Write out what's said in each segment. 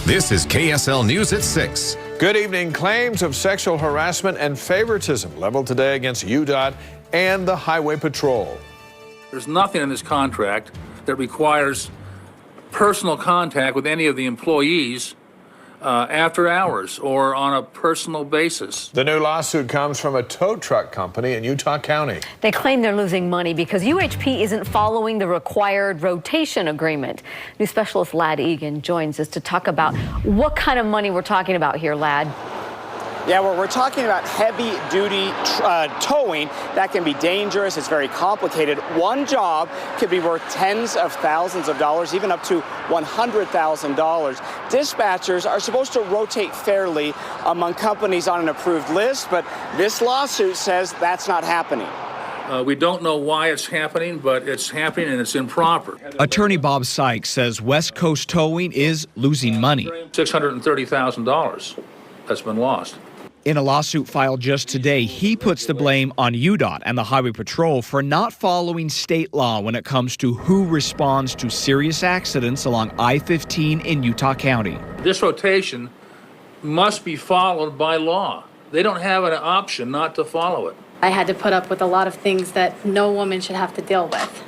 This is KSL News at 6. Good evening. Claims of sexual harassment and favoritism leveled today against UDOT and the Highway Patrol. There's nothing in this contract that requires personal contact with any of the employees after hours or on a personal basis. The new lawsuit comes from a tow truck company in Utah County. They claim they're losing money because UHP isn't following the required rotation agreement. New Specialist Ladd Eagan joins us to talk about what kind of money we're talking about here, Ladd. Yeah, well, we're talking about heavy-duty towing. That can be dangerous. It's very complicated. One job could be worth tens of thousands of dollars, even up to $100,000. Dispatchers are supposed to rotate fairly among companies on an approved list, but this lawsuit says that's not happening. We don't know why it's happening, but it's happening and it's improper. Attorney Bob Sykes says West Coast Towing is losing money. $630,000 that's been lost. In a lawsuit filed just today, he puts the blame on UDOT and the Highway Patrol for not following state law when it comes to who responds to serious accidents along I-15 in Utah County. This rotation must be followed by law. They don't have an option not to follow it. I had to put up with a lot of things that no woman should have to deal with.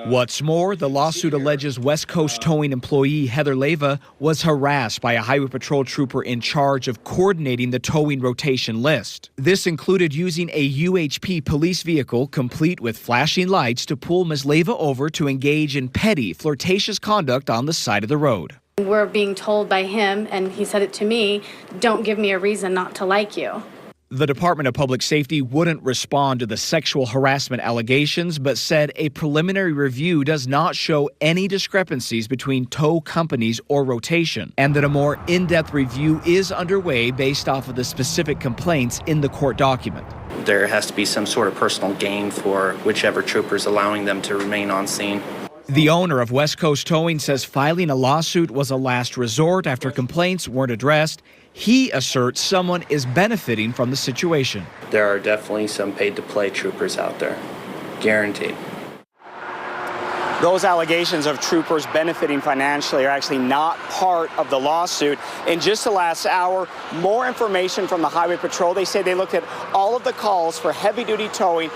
What's more, the lawsuit alleges West Coast Towing employee Heather Leva was harassed by a Highway Patrol trooper in charge of coordinating the towing rotation list. This included using a UHP police vehicle complete with flashing lights to pull Ms. Leva over to engage in petty, flirtatious conduct on the side of the road. We're being told by him, and he said it to me, don't give me a reason not to like you. The Department of Public Safety wouldn't respond to the sexual harassment allegations, but said a preliminary review does not show any discrepancies between tow companies or rotation, and that a more in-depth review is underway based off of the specific complaints in the court document. There has to be some sort of personal gain for whichever trooper is allowing them to remain on scene. The owner of West Coast Towing says filing a lawsuit was a last resort after complaints weren't addressed. He asserts someone is benefiting from the situation. There are definitely some paid-to-play troopers out there, guaranteed. Those allegations of troopers benefiting financially are actually not part of the lawsuit. In just the last hour, more information from the Highway Patrol. They say they looked at all of the calls for heavy-duty towing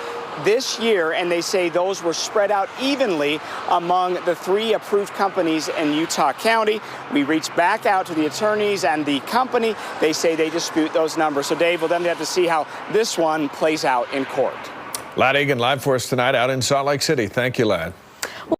this year, and they say those were spread out evenly among the 3 approved companies in Utah County. We reached back out to the attorneys and the company. They say they dispute those numbers. So, Dave, we'll then have to see how this one plays out in court. Ladd Eagan live for us tonight out in Salt Lake City. Thank you, Ladd.